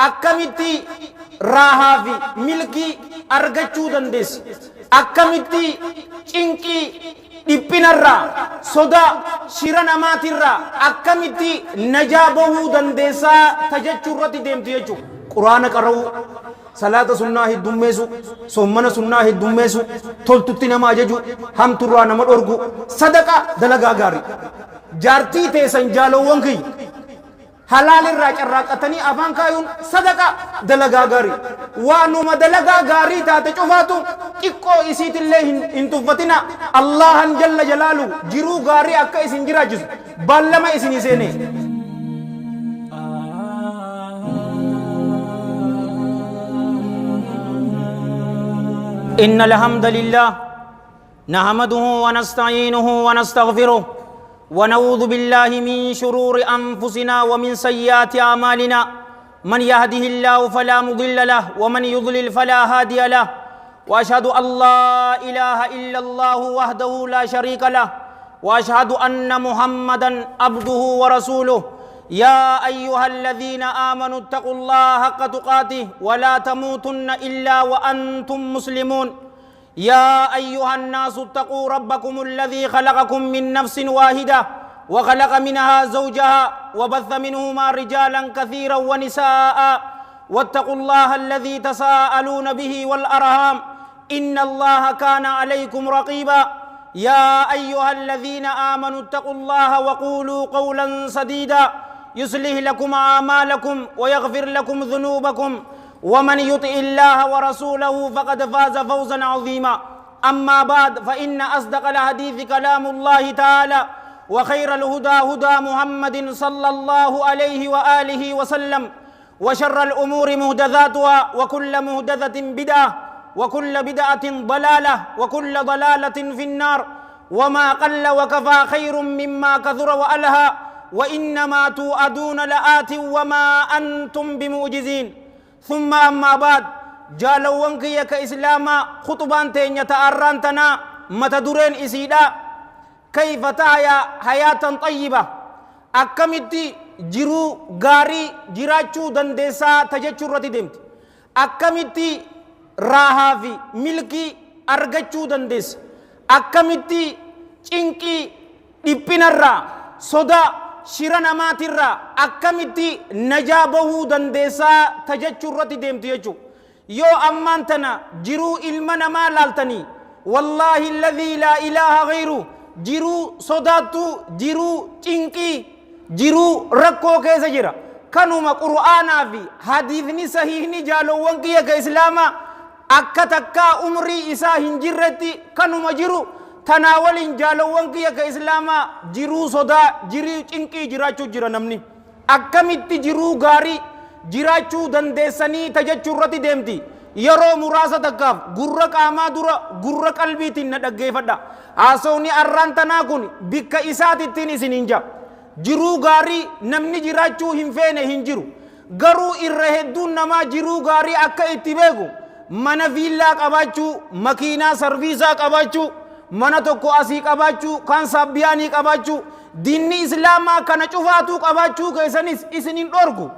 akkamitti raahaa fi milkii argachuu dandeessa, akkamitti cinqii dhiphinarraa sodaa shira namaatirraa akkamitti najaa bahuu dandeessaa tajachuu irratti deemtu jechuudha. Quraana qara'uu, salaata sunnaa heddummeessu, sommana sunnaa heddummeessu, toltutti nama ajaju, hamturraa nama dhorgu, sadaqa dalagaa gaarii. Jaartii teessan jaalowwan kiyya halaalirraa carraaqatanii afaan kaayuun sadaqa dalagaa gaarii. Waanuma dalagaa gaarii taate cufaatu xiqqoo isiitillee hin tuffatina. Allahan jalla jalaalu jiruu gaarii akka isin jiraachisu baallama isinii seene. إن الحمد لله نحمده ونستعينه ونستغفره ونعوذ بالله من شرور أنفسنا ومن سيئات أعمالنا من يهده الله فلا مضل له ومن يضلل فلا هادي له وأشهد أن لا إله إلا الله وحده لا شريك له وأشهد أن محمدا عبده ورسوله يا أيها الذين آمنوا اتقوا الله حق تقاته ولا تموتن إلا وأنتم مسلمون يا أيها الناس اتقوا ربكم الذي خلقكم من نفس واحدة وخلق منها زوجها وبث منهما رجالا كثيرا ونساء واتقوا الله الذي تساءلون به والأرحام إن الله كان عليكم رقيبا يا أيها الذين آمنوا اتقوا الله وقولوا قولا سديدا يصلح لكم أعمالكم ويغفر لكم ذنوبكم ومن يطع الله ورسوله فقد فاز فوزا عظيما أما بعد فإن أصدق الحديث كلام الله تعالى وخير الهدى هدى محمد صلى الله عليه وآله وسلم وشر الأمور محدثاتها وكل محدثة بدعة وكل بدعة ضلالة وكل ضلالة في النار وما قل وكفى خير مما كثر وألهى وإنما توعدون لآت وما أنتم بمعجزين ثم أما بعد جالوان كي كإسلاما خطبان تين يتأران تنا متدورين إسيدا كيف تحيا حياة طيبة أكمتي جرو غاري جراچو دندسا تجچو رتي دمت أكمتي راها في ملكي أرغچو دندس أكمتي چنكي دبنرا صدا shira namaatirraa akkamitti najaa bahuu dandeessaa tajachuu irratti deemtu jechuudha. Yoo ammaan tana jiruu ilma namaa laaltanii wallaahi alladhii laa ilaaha ghayru jiruu sodaattu, jiruu cinqii, jiruu rakkoo keessa jira. Kanuma qur'aanaa fi hadiisni sahiihni jaalowwan kiyya ka islaamaa akka takkaa umrii isaa hin jirretti kanuma jiru tanaa waliin jaalowwan kiyya ka islaamaa jiruu sodaa jirii cinqii jiraachuu jira namni. Akkamitti jiruu gaarii jiraachuu dandeessanii tajachuu irratti deemti. Yeroo muraasa takkaaf gurra qaamaa dura gurra qalbiitiin na dhaggeeffadha. Haasawni arraan tanaa kun bikka isaatittiin isin hin jaa. Jiruu gaarii namni jiraachuu hin feene hin jiru. Garuu irra hedduun namaa jiruu gaarii akka itti beeku mana viillaa qabaachuu, makiinaa sarviisaa qabaachuu, mana tokko asii qabaachuu, kan sabbiyaanii qabaachuu, diinni islaamaa kana cufaatu qabaachuu keessanis isinin dhorku.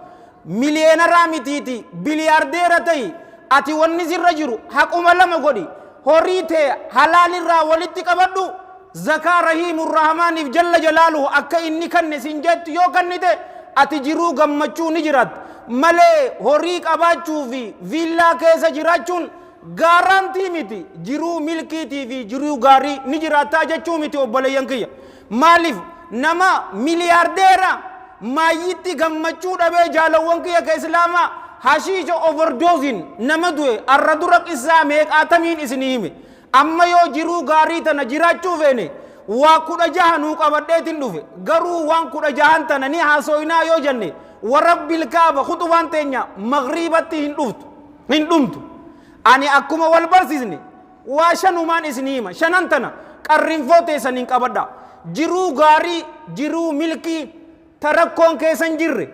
Miliyeenaraa mitiiti biliyaardeera ta'i ati wanni sirra jiru haquma lama godhi. Horii tee halaalirraa walitti qabadhu zakaa rahiimur rahmaaniif jalla jalaaluhu akka inni kanne sin jettu yoo kannite ati jiruu gammachuu ni jiraat malee horii qabaachuu fi viillaa keessa jiraachuun garantii miti. Jiruu milkiitii fi jiruu gaarii ni jiraataa jechuu miti obboleeyyan kiyya. Maaliif nama miliyaardeera maayitti gammachuu dhabee jaalowwan kiyya ka islaamaa hashiisha overdosing nama du'e arra dura qissaa meeqaatamiin isinii hime. Amma yoo jiruu gaarii tana jiraachuu feene waa 16 nuu qabadheetin dhufe. Garuu waan 16 tana ni haasoynaa yoo jenne warabbil kaaba khutubaan teenya magriibatti hin dhumtu. Ani akkuma wal barsiisne waa shanumaan isinii hima. Shanan tana qarrinfoo teessaniin qabadha. Jiruu gaarii, jiruu milkii tarakkoon keessan jirre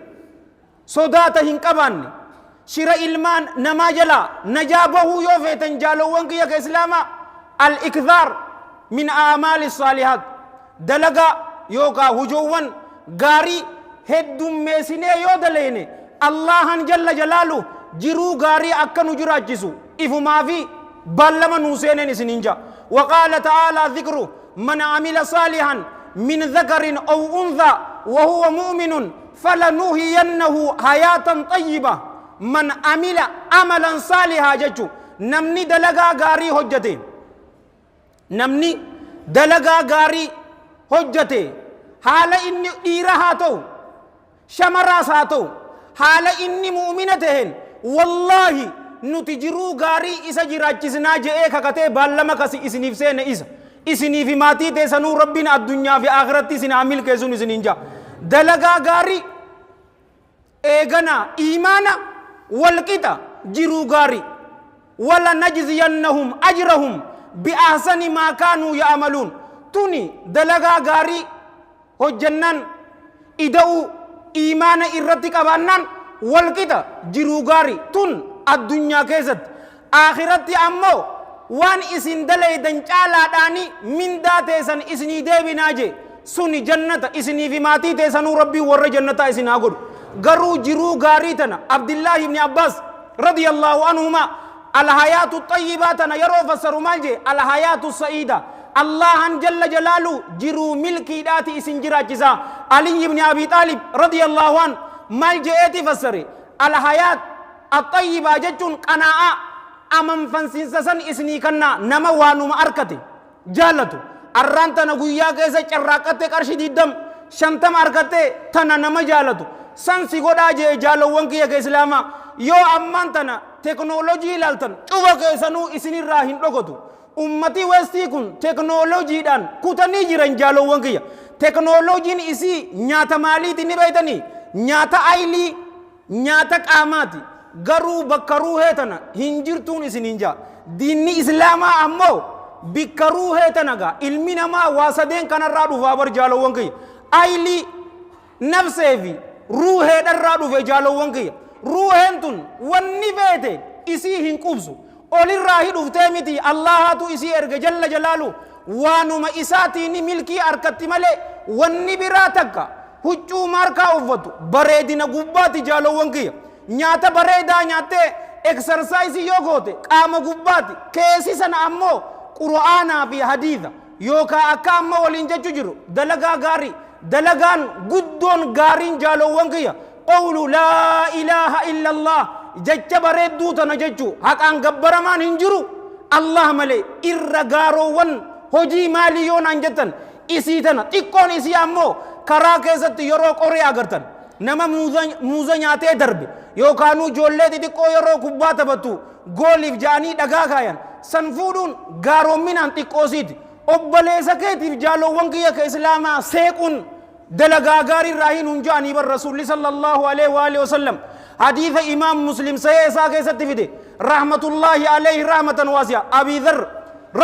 sodaata hin qabaanne shira ilmaan namaa jalaa najaa bahuu yoo feetan jaalowwan kiyya ka islaamaa al-ikthar min a'maali saalihaat dalagaa yookaan hujoowwan gaarii heddummeessinee yoo daleene Allahan jalla jalaalu jiruu gaarii akka nu jiraachisu ifumaa fi ballama nuu seeneen isininja. وقال تعالى ذكر من عمل صالحا من ذكر أو أنثى وهو مؤمن فلنحيينه حياة طيبة. من عمل عملا صالحا جچو نمني دلغا غاري حجته نمني دلغا غاري حجته حال إني إيرهاتو شمراساتو حال إني مؤمنتهن والله نتجرو غاري إسا جراجسنا جئے كاكتے بالما كسي إسنيف سين إسا إسنيف ماتي تيسنو ربنا الدنيا في آخرتي سن عمل كيسون إسنينجا دلغا غاري إيغنا إيمانا والكتا جرو غاري ولا نجزينهم أجرهم بأحسن ما كانوا يعملون توني دلغا غاري هجنان إدو إيمان إرتك أبانان والكتا جرو غاري تون الدنيا كيست آخرتي أمو وان إسن دلي دنجالا داني من داتيسن إسني ديبي ناجي سوني جنة إسني في ماتي تيسنو ربي ور جنة إسن أقول غرو جرو غاريتنا عبد الله بن عباس رضي الله عنهما الحياة الطيباتنا يرو فسر مالجي الحياة السعيدة الله جل جلاله جرو ملكي داتي إسن جراجزا علي بن أبي طالب رضي الله عنه مالجي إيتي فسري الحياة الطيبة جتون قناعة أمام فنسنسسن إسني كنا نما وانوما أركتي جالتو أرانتنا قويا كيسا چراكتي كرشي دم شنتم أركتي تنا نما جالتو سنسي قد آجي جالو وانكي كإسلاما يو أمانتنا تكنولوجي لالتن چوبا كيسانو إسني راهن لغتو أمتي وستي كن تكنولوجي دان كتني جرن جالو وانكي تكنولوجي إسي نياتا مالي تني بيتني نياتا آيلي نياتا قاماتي garuu bakkaruu heetana hin jirtuun isininja diinni islaamaa ammoo bikkaruu heetanaga ilmi namaa waa sadeen kanarraa dhufaa bar jaalowwan kiyya ayli nafseefi ruuheedharraa dhufe jaalowwan kiyya ruuheen tun wanni beete isii hin qubsu olirraa hidhuftee miti allahaatu isii erge jalla jalaalu waanuma isaatiini milkii arkatti malee wanni biraa takka huccuu markaa uffatu bareedina gubbaati jaalowwan kiyya nyaata bareedaa nyaattee exercise yoo goote qaama gubbaati keessi sana ammoo qur'aanaa fi hadiisa yookaan akka amma waliin jechu jiru dalagaa gaarii dalagaan guddoon gaariin jaalowwan kiyya qawlu laa ilaaha illallah jecha bareedduu tana jechu haqaan gabbaramaan hin jiru allah malee irra gaaroowwan hojii maalii yoo naan jettan isii tana xiqqoon isii ammoo karaa keessatti yeroo qoree agartan nama muuza nyaatee darbe yookaan ijoollee xixiqqoo yeroo kubbaa taphattu gooliif ja'anii dhagaa kaayan san fuudhuun gaaroominaan xiqqoosiiti obboleessa keetiif jaalowwan kiyya ka islaamaa seequun dalagaa gaarii irraa hin hunjaanii bar rasuulli sallallahu alaihi wa alihi wasallam hadiisa imaam muslim sahih isaa keessatti fide rahmatullahi alaihi rahmatan waasi'a abii dharr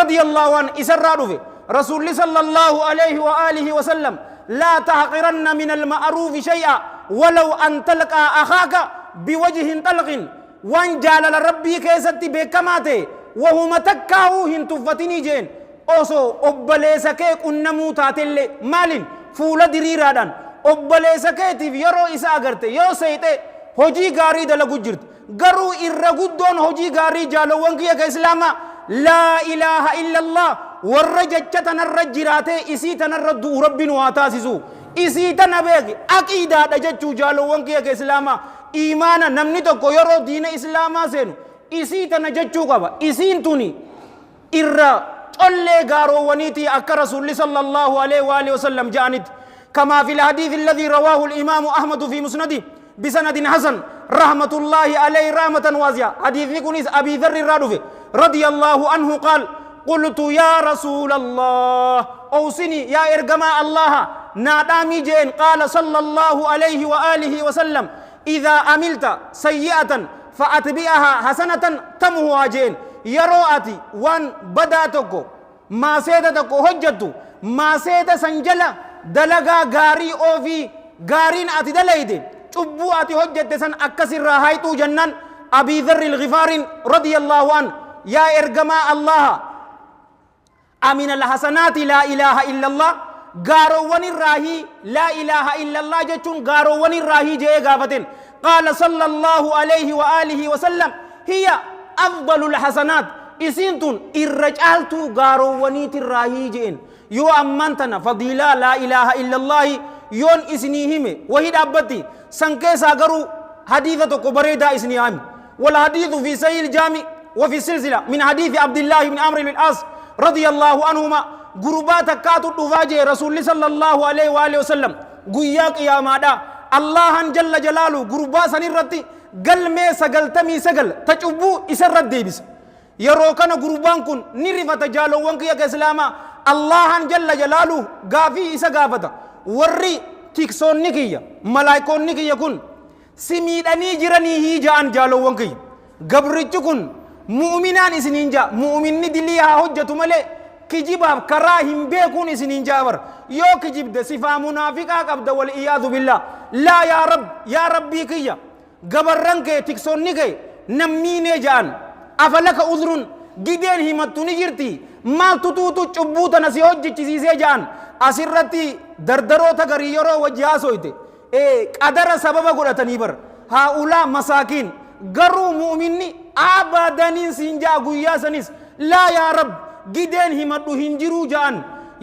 radiyallahu an isarraa dhufe rasuulli sallallahu alaihi wa alihi wasallam لا تحقرن من المعروف شيئا ولو أن تلقى أخاك بوجه طلق وان جال ربي كيستي بكماته وهم تكاو هنتفتني جين أوسو أبليسكيك النموتات اللي مال فول دريرادان أبليسكيتي يرو إسا أغرتي يو سيتي هجي غاري دلقو جرت غرو إرغدون هجي غاري جالو وانكي كإسلاما لا إله إلا الله والرججتنا الرجراتي إسيتنا الرد ربنا واتاسسو إسيتنا بيك أكيدا دججو جالو وانكي كإسلاما إيمانا نمني تكو يرو دين إسلاما سينو إسيتنا ججو قبا إسينتوني إرى اللي غارو ونيتي أكا رسول صلى الله عليه وآله وسلم جانت كما في الحديث الذي رواه الإمام أحمد في مسنده بسند حسن رحمة الله عليه رحمة واسعة حديث كنيس أبي ذر الرادفي رضي الله عنه قال قلت يا رسول الله أوصني يا إرجماء الله نادامي جين قال صلى الله عليه وآله وسلم إذا عملت سيئة فأتبعها حسنة تمهها جين يرواتي وان بداتكو ما سيدتكو هجتو ما سيد سنجلا دلغا غاري أو في غارين أتي دليدين تبو أتي هجت سن أكسر راهيتو جنان أبي ذر الغفار رضي الله عنه يا إرجماء الله أمين الحسنات لا إله إلا الله غارو وني راهي لا إله إلا الله جتون غارو وني راهي جي غافتين قال صلى الله عليه وآله وسلم هي أفضل الحسنات إسنتون الرجالت غارو ونيت الراهيجين يو أمانتنا فضيلة لا إله إلا الله يون إسنيهم وهي أبتي سنكيسا غرو حديثة كبريدة إسنيهم والحديث في سيل الجامع وفي سلسلة من حديث عبد الله بن عمرو بن العاص رضي الله عنهما غربات كاتو دفاجي رسول صلى الله عليه وآله وسلم قياك يا مادا الله جل جلاله غربا سنرتي قلمي سقلتمي سقل تجبو إسرد ديبس يروكنا غربان كن نرفة جالو وانك يا كسلاما الله جل جلاله غافي إسا غافتا ورّي تكسون نكيا ملايكون نكيا كن سميداني جراني هي جان جالو وانكي قبرتو كن مؤمنان إسنينجا مؤمن دليها حجة ملي كجيبها كراهم بيكون إسنينجا ور يو كجيب ده صفا منافقا قبض والإياذ بالله لا يا رب يا ربي كيا قبرنك تكسون نكي نميني جان أفلك أذرون جدين همتو نجرتي ما تتوتو چبوتا نسي حجة چيزي جان أسرتي دردرو تغري يرو وجهاسو إتي قدر سبب قرأتني بر هؤلاء مساكين قروا مؤمني أبدا سنجا قويا سنس لا يا رب جدين همتو هنجرو جان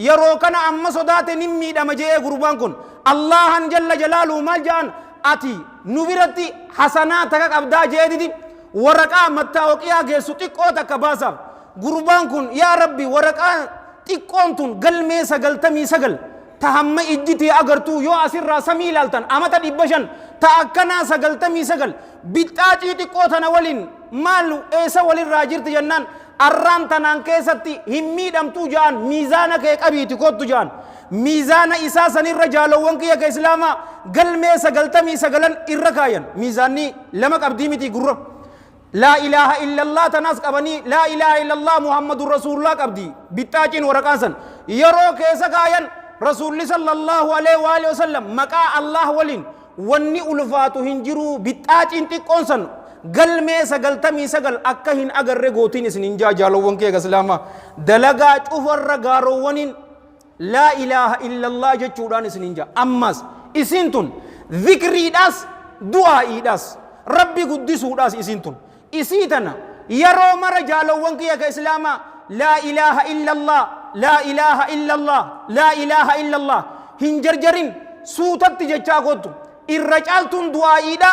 يرو كان أما صدات نمي دمجي قربان كن الله جل جلاله مال جان أتي نبرتي حسناتك أبدا جيدي ورقا متاوكيا جيسو تقو تكباسا قربان كن يا ربي ورقا تقون تن قلمي سقل تمي سقل تهم إجتي أغرتو يو أسر راسمي لالتن أمتا دبشن تأكنا سقل تمي سقل بتاجي تقو تنولين مالو إيسا ولين راجرت جنان أران تنان كيستي همي دمتو جان ميزانا كيك أبي تقوتو جان ميزانا إساسا الرجال وانكي كإسلاما قلمي سقل تمي سقلن إركاين ميزاني لمك أبديمتي قرر لا إله إلا الله تناس قبني لا إله إلا الله محمد رسول الله قبدي بتاجين ورقاسن يرو كيسا كاين رسول صلى الله عليه وآله وسلم مكا الله ولين وني ألفاتو هنجرو بتاجين تقونسن قلمي سقل تمي سقل أكهن أغر رغوتين سننجا جالوون كي كسلاما دلغا چوفر رغارو ونين لا إله إلا الله جچودان سننجا أماس إسنتون ذكري داس دعائي داس ربي قدسو داس إسنتون إسيتنا يرو مر جالوون كي كإسلاما لا إله إلا الله لا إله إلا الله لا إله إلا الله هنجرجرين سوتت جچا قوتو الرجالتون دعائي دا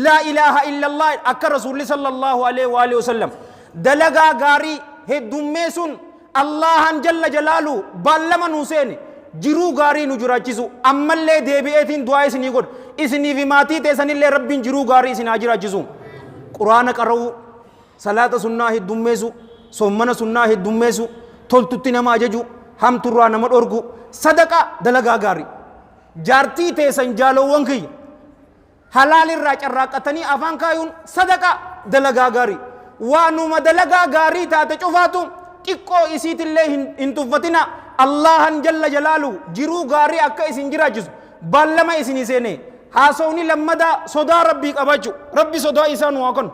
لا إله إلا الله أكا رسول صلى الله عليه وآله وسلم دلغا غاري هدوميسون الله جل جلاله بالمن حسين جرو غاري نجراچسو أما اللي ديبئتين دعائي سنی قد اسنی في ماتي تيسن اللي رب جرو غاري سناجراچسو قرآن قرأو صلاة سنة هدوميسو sommana sunnaa heddummeessu toltutti nama ajaju hamturraa nama dhorgu sadaqa dalagaa gaarii jaartii teessan jaalowwan kiyya halaalirraa carraaqatanii afaan kaayuun sadaqa dalagaa gaarii waanuma dalagaa gaarii taate cufaatu xiqqoo isiitillee hin tuffatina allahan jalla jalaalu jiruu gaarii akka isin jiraachisu baallama isinii seene haasawni lammadaa sodaa rabbii qabachu rabbi sodaa isaa nu haa konu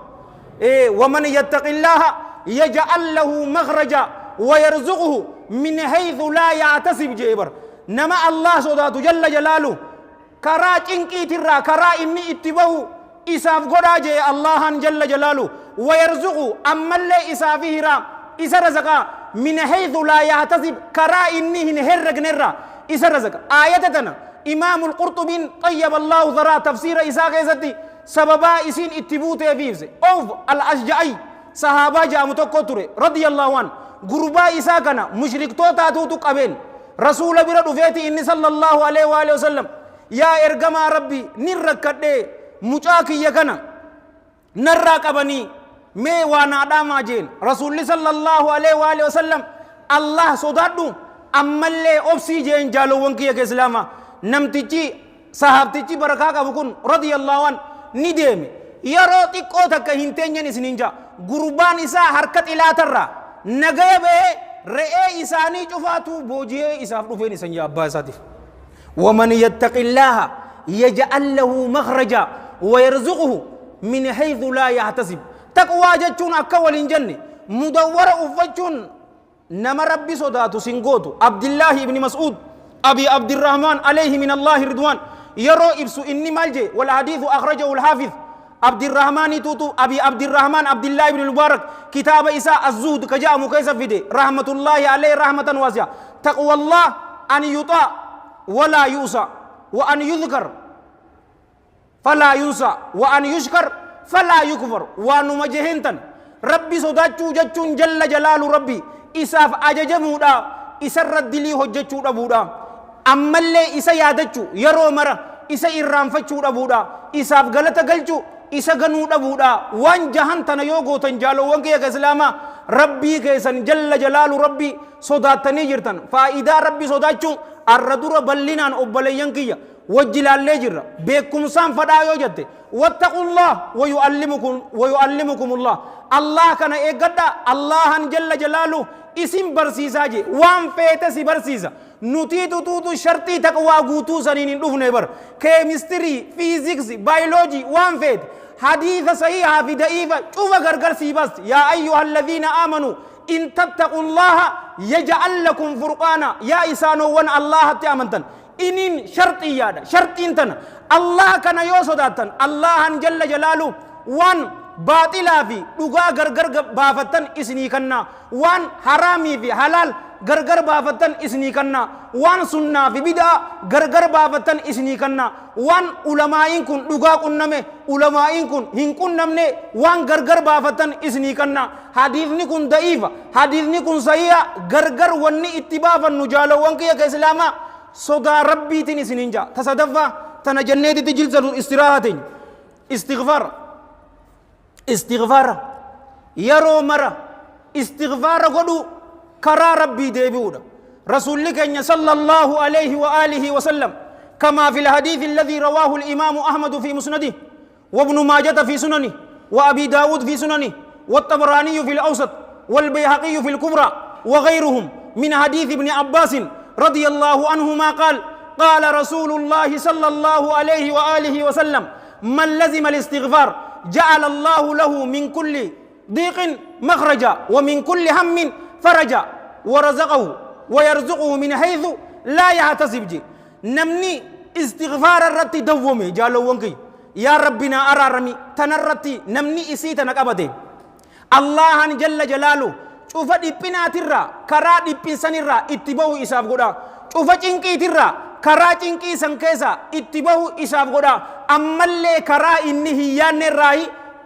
waman yattaqillaha يجعل له مخرجا ويرزقه من حيث لا يعتصب جبر نما الله صداته جل جلاله كرا چنكي ترى كرا إني اتباه إساف قراجة الله جل جلاله ويرزقه أما اللي إسافه رام إسا رزقا من حيث لا يعتصب كرا إني هنهرق نرى إسا رزقا آياتنا إمام القرطبين طيب الله ذرا تفسير إساق إزدي سببا إسين اتبوته فيفز أوف الأشجعي صحابة جاء متقطرة رضي الله عنه غربا إسا كان مشرك توتاتو تقبل رسول برد فيتي إني صلى الله عليه وآله وسلم يا إرقما ربي نركت دي مجاكي يكنا نرق أبني مي وانا داما جين رسول صلى الله عليه وآله وسلم الله صدادو أما اللي أبسي جين جالو وانكي يك إسلاما نمتيجي صحابتيجي بركاك أبكون رضي الله عنه نديمي يرو تقو تك هنتين سننجا غربان إسا حركت إلى ترى نغيب رئي إساني جفاتو بوجيه إساف رفين إسان يا أبا ساتف ومن يتق الله يجعل له مخرجا ويرزقه من حيث لا يحتسب تقوى جتشون أكوال جنة مدورة أفتشون نما ربي صداتو سنغوتو عبد الله بن مسعود أبي عبد الرحمن عليه من الله رضوان يرو إبسو إني مالجي والحديث أخرجه الحافظ عبد الرحمن توتو أبي عبد الرحمن عبد الله بن المبارك كتاب إساء الزهد كجاء مكيس فيدي رحمة الله عليه رحمة واسعة تقوى الله أن يطاع ولا يوصى وأن يذكر فلا ينسى وأن يشكر فلا يكفر وأن مجهنتن ربي صداتشو جتشون جل جلال ربي إساف أججمودا إسر الدلي هجتشو ربودا أما اللي إسا يادتشو يرو مرة إسا إرانفتشو ربودا إساف غلطة قلشو إسا غنو ربودا وان جهنتن يوغو تنجالو وانكي كسلاما ربي كيسن جل جلال ربي صداتني جرتن فإذا ربي صداتشو الردور بلنان أبليان كيا وجلال لجر بكم سام فدا يوجد واتقوا الله ويعلمكم الله الله كان إيقادا الله جل جلاله اسم برسيساجي وان فيتسي برسيسا نتيتو توتو شرطي تقوى قوتو سنين دفن بر كيمستري فيزيكس بيولوجي وان فيت حديث صحيح في ضعيفة شوف غرغر سيباس يا أيها الذين آمنوا إن تتقوا الله يجعل لكم فرقانا يا إسانو وان الله تأمنتن إنين شرطي يادا شرطين تنا الله كان يوسداتن الله جل جلاله وان باطلا في دغا غرغر بافتن اسني كنا وان حرامي في حلال غرغر بافتن اسني كنا وان سنة في بدعة غرغر بافتن اسني كنا وان علماء كن دغا كنمه علماء كن هن كنمنه وان غرغر بافتن اسني كنا حديث نكون ضعيف حديث نكون صحيح غرغر وني اتباع النجالو وان كي اسلاما صدا ربي تني سنينجا تصدفا تنجنيتي تجلس الاستراحة استغفار يرو مرة استغفار قدو كرا ربي ديبودا رسول لك صلى الله عليه وآله وسلم كما في الحديث الذي رواه الإمام أحمد في مسنده وابن ماجة في سننه وأبي داود في سننه والطبراني في الأوسط والبيهقي في الكبرى وغيرهم من حديث ابن عباس رضي الله عنهما قال رسول الله صلى الله عليه وآله وسلم من لزم الاستغفار جعل الله له من كل ضيق مخرجا ومن كل هم فرجا ورزقه ويرزقه من حيث لا يحتسب جي نمني استغفار الرتي دومي جالو وانكي يا ربنا أرارمي تنرتي نمني إسيتنا أبدي الله جل جلاله شوف ديبنا ترى كرا ديبين سنرا اتباعه إساف غدا شوف چنكي ترى كرا چنكي سنكيسا اتباعه إساف غدا أما اللي كرا إنه يان راي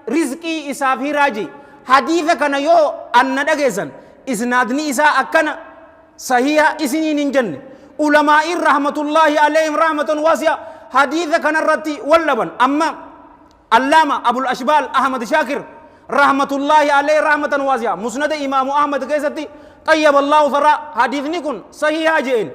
رزقي إساف راجي حديث كان يو أن دغيسن إسنادني إسا أكنا صحيح إسني ننجن علماء رحمة الله عليهم رحمة واسعة حديث كان الرتي واللبن أما علامة أبو الأشبال أحمد شاكر رحمة الله عليه رحمة واسعة مسند إمام أحمد كيستي طيب الله ثرى حديث نكون صحيح جين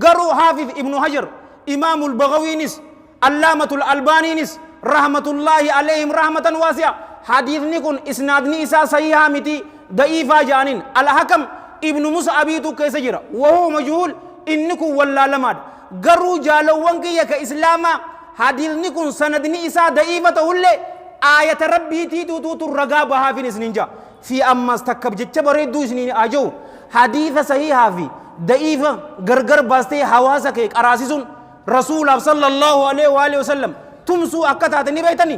قروا حافظ ابن حجر إمام البغوي نس علامة الألباني نس رحمة الله عليهم رحمة واسعة حديث نكون إسناد نيسا صحيح متي ضعيفة جانين الحكم ابن مسعبيتو كيسجر وهو مجهول إنكو ولا لماد قروا جالوان كي كإسلاما حديث نكون سند نيسا ضعيفة هولي آية ربي تيتو توتو الرقابة في نسنجا في أما استكب جتبري دوسنين أجو حديث صحيحة في ضعيفة غرغر باستي حواسك أراسيسون رسول صلى الله عليه وآله وسلم تمسو أكتاتني بيتني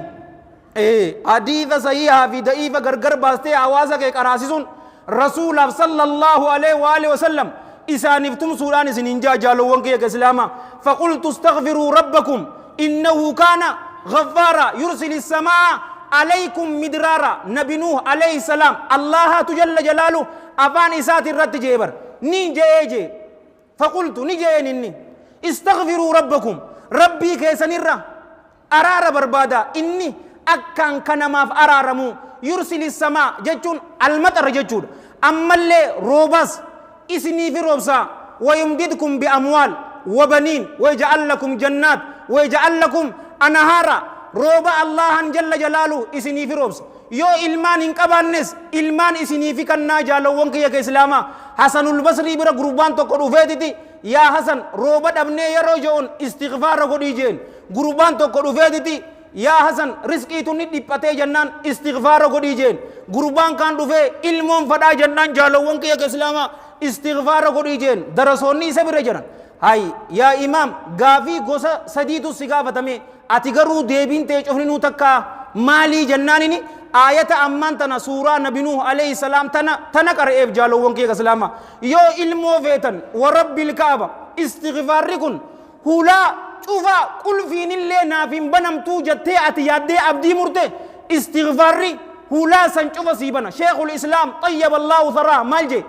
حديث صحيحة في ضعيفة غرغر باستي حواسك أراسيسون رسول صلى الله عليه وآله وسلم إسانف تمسو لاني سننجا جالو وانكي كسلاما فقلت استغفروا ربكم إنه كان غفارا يرسل السماء عليكم مدرارا نبي نوح عليه السلام الله تجل جلاله أفان إسات الرد جيبر نيجي فقلت نيجي نني استغفروا ربكم ربي كيسنرا أرار بربادا إني أكان كنماف أرارمو يرسل السماء جتون المطر جتون أما اللي روبس إسني في روبسا ويمددكم بأموال وبنين ويجعل لكم جنات ويجعل لكم أنهارا روبا الله جل جلاله إسني في روبس يو إلمان إنكبانس إلمان إسني في كنا جالو وانك يك إسلاما حسن البصري برا قربان تقرو فيدتي يا حسن روبا دبني يروجون استغفار قديجين قربان تقرو فيدتي يا حسن رزقي تني دبته جنان استغفار قديجين قربان كان دفه علمون فدا جنان جالو وانك يك إسلاما استغفار قديجين درسوني سبير جنان هاي يا إمام غافي غوسا سديتو سيغافة تمي أتغرو ديبين تيجوفنو تكا مالي جنانيني آية أمان تنا سورة نبي نوح عليه السلام تنا قرئ جالو وانكي كسلاما يو علمو فيتن ورب الكعبة استغفار ركن هلا شوفا كل فين اللي نافين بنم توجد أتيادي عبدي مرتي استغفاري هلا سنشوفا سيبنا شيخ الإسلام طيب الله ثراه مالجي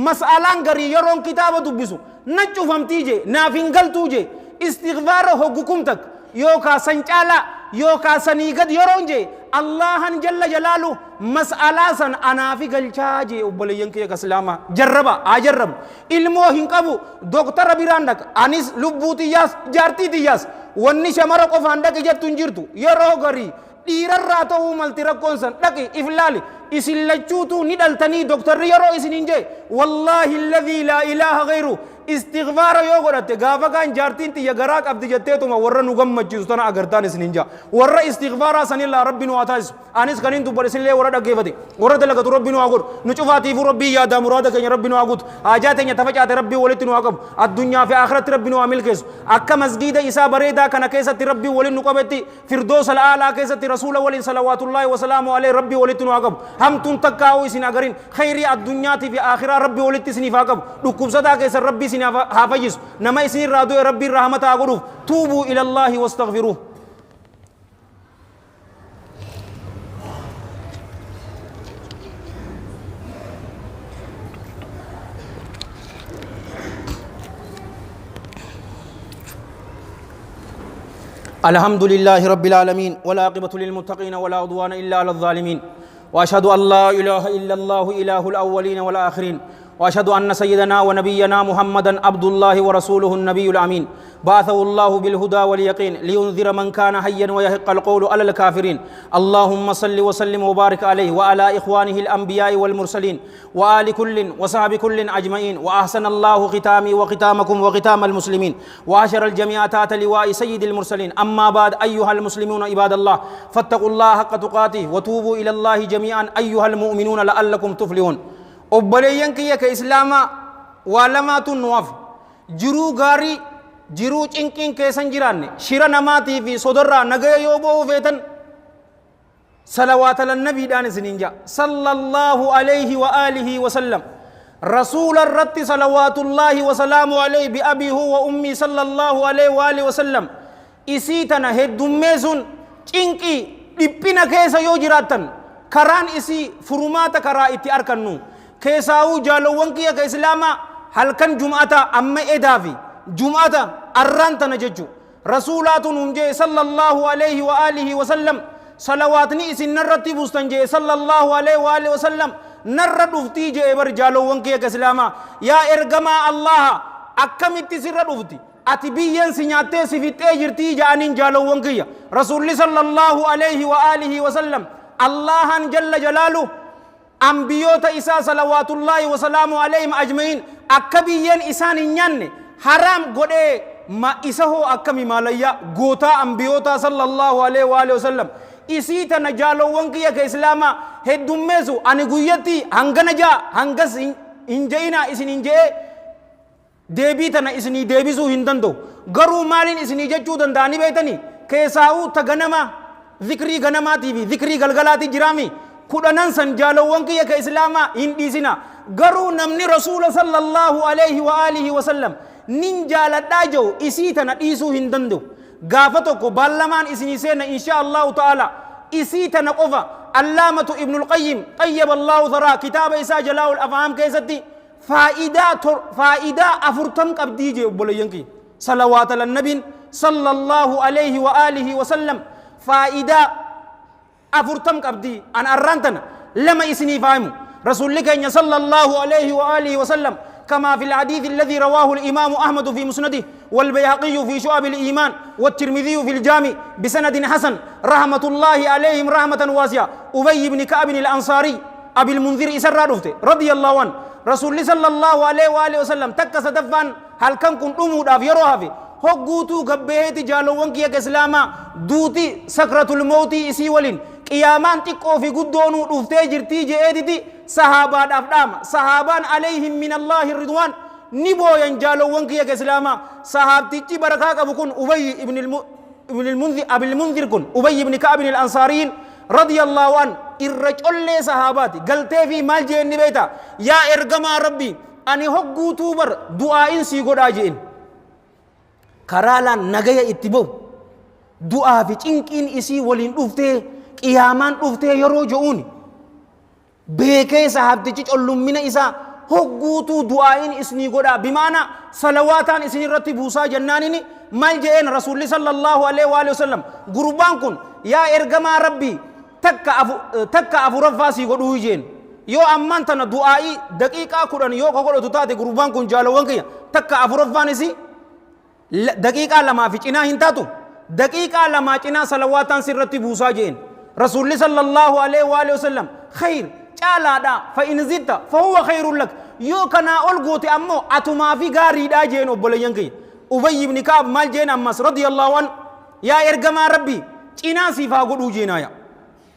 مسألان غري يرون كتابة دبسو نشوفهم تيجي نافين قل توجي استغفار حقكمتك يوكا سنشالا يوكا سنيقد يرونجي الله جل جلاله مسألة سن أنا في قلشاجي وبليين كي كسلاما جربا أجرب علمو هنكبو دكتور بيراندك أنيس لبوتي ياس جارتي دياس وني شمارك وفاندك جت تنجرتو يرو غري dhiirarraa malti rakkoon san dhaqi iflaali isin lachuutu ni dhaltanii doktorri yeroo isin hinje wallaahi alladhii laa ilaaha ghayru istighfaara yoo godhatte gaafa kaan jaartiin xiyya garaa qabdi jetteetuma warra nu gammachiisu tana agartaan isin hinja warra istighfaaraa sanillaa rabbi nu haa taasisu anis kaniin dubbadhe isinillee warra dhaggeeffate warra dalagatu rabbi nu haa godhu nu cufaatiifu rabbii yaadaa muraada keenya rabbi nu haa guutu haajaa teenya tafacaate rabbii walitti nu haa qabu addunyaa fi akhiratti rabbi nu haa milkeessu akka masgiida isaa bareedaa kana keessatti rabbii waliin nu qabetti firdoosa al'aalaa keessatti rasuula waliin salawaatullaahi wasalaamu alayhi rabbii walitti nu haa qabu hamtuun takkaa'uu isin agarin khayrii addunyaati fi akhiraa rabbii walitti isiniif haa qabu dhukkubsataa keessa rabbii isin haa fayyisu nama isin irraa du'e rabbiin rahmata haa godhuuf tuubuu ilallaahi wastaghfiruuh الحمد لله رب العالمين والعاقبة للمتقين ولا عدوان إلا على الظالمين وأشهد أن لا إله إلا الله إله الأولين والآخرين وأشهد أن سيدنا ونبينا محمدا عبد الله ورسوله النبي الأمين بعثه الله بالهدى واليقين لينذر من كان حيا ويحق القول على الكافرين اللهم صل وسلم وبارك عليه وعلى إخوانه الأنبياء والمرسلين وآل كل وصحب كل أجمعين وأحسن الله ختامي وختامكم وختام المسلمين وعشر الجميع تحت لواء سيد المرسلين أما بعد أيها المسلمون عباد الله فاتقوا الله حق تقاته وتوبوا إلى الله جميعا أيها المؤمنون لعلكم تفلحون obboleeyyan kiyya ka islaamaa waa lamaatu nuwaaf jiruu gaarii jiruu cinqiin keessan jiraanne shira namaatii fi sodorraa nagaya yoo bo'uu feetan salawaata lannabiidhaan isiniin jaa sallallahu alayhi wa alihi wa sallam rasuula irratti salawaatullaahi wa salaamu alayhi bi abiihu wa ummii sallallahu alayhi wa alihi wa sallam isii tana heddummeesun cinqii dhiphina keessa yoo jiraattan karaan isii furumaata karaa itti arkannu كيساو جالوان كيا كإسلاما هل كان جمعة أما إدافي جمعة أرانت نججو رسولات نمجي صلى الله عليه وآله وسلم صلواتني إسن نرتي بستنجي صلى الله عليه وآله وسلم نرد افتي جيبر جالوان كيا كإسلاما يا إرغما الله أكمت سر افتي أتبيين سنياتي سفيتي جرتي جانين جالوان كيا رسول صلى الله عليه وآله وسلم الله جل جلاله أنبيوت إساء صلوات الله وسلامه عليهم أجمعين أكبيين إسان نيان حرام قد ما إساه أكمي ماليا قوتا أنبيوتا صلى الله عليه وآله وسلم إسيتا نجالو وانكيا كإسلاما هدوميزو أنقويتي هنگا نجا هنگا إنجينا إسن إنجي ديبيتنا إسني ديبيزو هندندو غرو مالين إسني ججو دنداني بيتني كيساو تغنما ذكري غنماتي في ذكري غلغلاتي جرامي كودانان سن جالوان كيا كإسلاما هنديسنا غرو نمني رسول صلى الله عليه وآله وسلم نين جالداجو إسيتنا إيسو هندندو غافتوكو بالمان إسنيسينا إن شاء الله تعالى إسيتنا قفا علامة ابن القيم طيب الله ثرى كتاب إساء جلاو الأفهام كيستي فائدة أفرتم قبديجي بولينكي صلوات النبي صلى الله عليه وآله وسلم فائدة أفرتم قبدي أن أرانتنا لما إسني فاهموا رسول الله صلى الله عليه وآله وسلم كما في الحديث الذي رواه الإمام أحمد في مسنده والبيهقي في شعب الإيمان والترمذي في الجامع بسند حسن رحمة الله عليهم رحمة واسعة أبي بن كعب الأنصاري أبي المنذر إسر رضي الله عنه رسول الله صلى الله عليه وآله وسلم تكس دفان هل كان كنت أمود أفيروها في هقوتو قبهيتي جالوان كيا كإسلاما دوتي سكرة الموت إسي ولين قيامان تقو في قدونو رفتي جرتي جئدتي صحابان أفدام صحابان عليهم من الله الرضوان نبو ينجالو وانكي يا إسلاما صحابتي بركاك أبو كن أبي ابن المنذر أبي المنذر كن أبي ابن كعب الأنصاريين رضي الله عنه الرجل لي صحاباتي قلت في مال جين بيتا يا إرجما ربي أني هقو توبر دعاء سيقود أجين كرالا نجايا اتبو دعاء في إنكين إسي ولين أفته قيامان أفته يروجوني بيكي صحابتي تقولون من إسا هقوتو دعائن إسني قدا بمعنى صلواتان إسني رتبوسا جنانيني مال جئين رسول الله صلى الله عليه وآله وسلم قربان كن يا إرقما ربي تكا أفو رفاسي قدوه جين يو أمان تنا دعائي دقيقة قرآن يو قولو تتاتي قربان كن جالوان كي تكا أفو رفانسي دقيقة لما في چنا هنتاتو دقيقة لما چنا صلواتان سر رتبوسا جين رسول الله صلى الله عليه وآله وسلم خير چالادا فإن زدت فهو خير لك يو كنا ألغوتي أمو أتما في غاري دا جين أبوليان كي أبي بن كعب مال جين أمس رضي الله عنه يا إرقما ربي چنا سيفا قدو جينا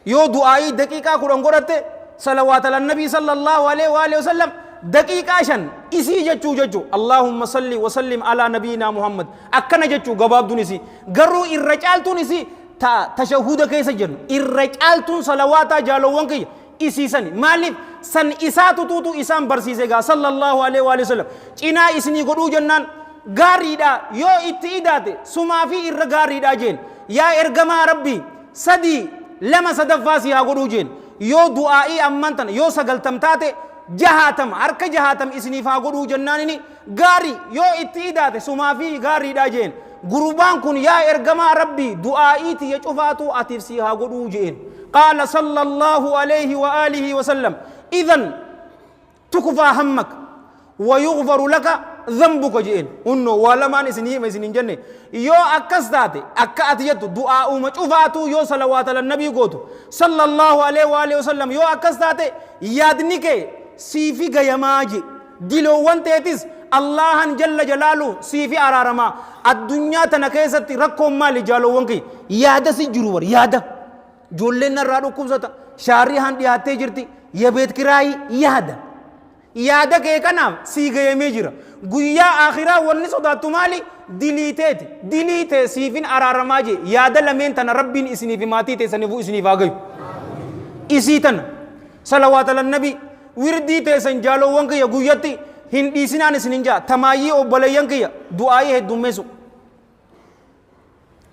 يو دعائي دقيقة قرآن قرأت صلوات النبي صلى الله عليه وآله وسلم دقيقة شن إسي جچو اللهم صل وسلم على نبينا محمد أكنا جچو قباب دونسي قرروا الرجال تونسي تشهود كيس جن الرجال تون صلواتا جالوان كي إسي سني مالف سن إساتو توتو إسام برسيسيغا صلى الله عليه وآله وسلم چنا إسني قدو جنان غاري دا يو اتئدات سما في غاري دا جين يا إرقما ربي سدي لما صدفاسي ها قدو جين يو دعائي أمانتن يو سقلتم تاتي جهاتم عرك جهاتم إسني فا قدو جنانيني غاري يو اتئدات سما في غاري دا جين قربان كن يا إرقما ربي دعائيتي يجفاتو أتفسيها قدو جين قال صلى الله عليه وآله وسلم إذن تكفى همك ويغفر لك ذنبك جئين انه ولا ما نسني ما سنين جنة يو أكس داتي أكاتيت دعاء مجفاتو يو صلوات على النبي قوتو صلى الله عليه وآله وسلم يو أكس داتي يادنك سيفي غيماجي دلو وانتيتس الله جل جلاله سيفي أرارما الدنيا تنكيست ركم مالي جالو وانكي يادا سجرور يادا جولين الرادو كوبستا شاري هاندي هاتي جرتي يبيت كراي يادا كي كنام سيغي ميجرا قويا آخرا ونسو داتو مالي ديليتي سيفين أرارماجي يادا لمن تنا ربين اسني في ماتي تسنفو اسني فاقي اسي تنا صلوات على النبي وردي تسن جالو وانك يا قويتي هندي سنان سننجا تمايي او بليانك يا دعائي هدوميسو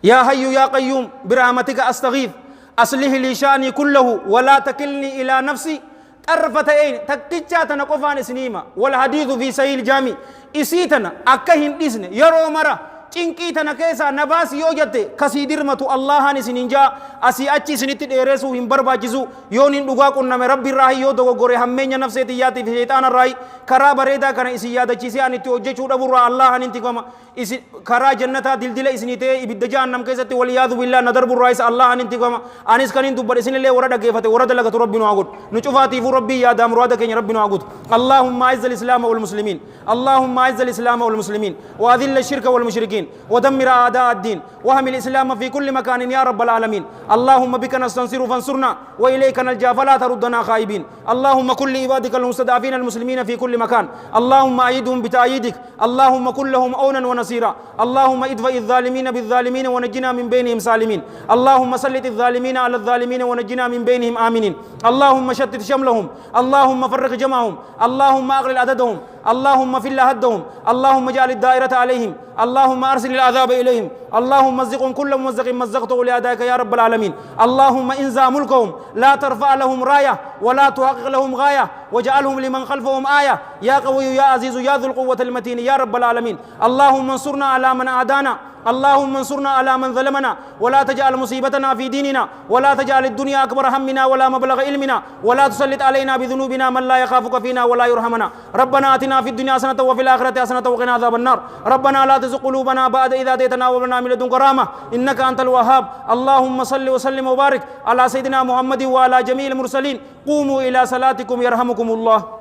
يا حي يا قيوم برحمتك أستغيث أصلح لي شأني كله ولا تكلني إلى نفسي طرفة عين تكتشاتنا قفان سنيما والحديث في سهيل جامي إسيتنا أكهن إسن يرو مرة چنکی تنا کیسا نباس یو جتے کسی درمتو اللہ نے سننجا اسی اچھی سنیتی دیرسو ہم برباچسو یونین دگا کننا میں رب الراہی یو دگو گورے ہمیں نفسیتی یاتی فی شیطان الراہی کرا بریدہ کرنا اسی یاد چیسی آنیتی وجہ چھوڑا برا اللہ ننتی کما اسی کرا جنتا دل دل اسنیتے ابد جہنم کیساتی والیاذ باللہ ندر برا اس اللہ ننتی کما آنیس کنین دبر اسن لے ورد گیفتے ورد لگت ربنا آگود نچفاتی فو ربی یاد امراد کین ربنا آگود اللہم اعز الاسلام والمسلمین اللہم اعز الاسلام والمسلمین واذل الشرك والمشركين ودمر أعداء الدين وهم الإسلام في كل مكان يا رب العالمين اللهم بك نستنصر فانصرنا وإليك نلجأ فلا تردنا خائبين اللهم كل عبادك المستضعفين المسلمين في كل مكان اللهم أيدهم بتأييدك اللهم كن لهم عونا ونصيرا اللهم ادفع الظالمين بالظالمين ونجنا من بينهم سالمين اللهم سلط الظالمين على الظالمين ونجنا من بينهم آمنين اللهم شتت شملهم اللهم فرق جمعهم اللهم أغلل عددهم اللهم فل هدهم اللهم اجعل الدائرة عليهم اللهم أرسل العذاب إليهم اللهم مزقهم كل ممزق مزقته لأعدائك يا رب العالمين اللهم انزع ملكهم لا ترفع لهم راية ولا تحقق لهم غاية واجعلهم لمن خلفهم آية يا قوي يا عزيز يا ذو القوة المتين يا رب العالمين اللهم انصرنا على من أعدانا اللهم انصرنا على من ظلمنا ولا تجعل مصيبتنا في ديننا ولا تجعل الدنيا أكبر همنا ولا مبلغ علمنا ولا تسلط علينا بذنوبنا من لا يخافك فينا ولا يرحمنا ربنا آتنا في الدنيا حسنة وفي الآخرة حسنة وقنا عذاب النار ربنا لا تزغ قلوبنا بعد إذ هديتنا وهب لنا من لدنك رحمة إنك أنت الوهاب اللهم صل وسلم وبارك على سيدنا محمد وعلى جميع المرسلين قوموا إلى صلاتكم يرحمكم الله.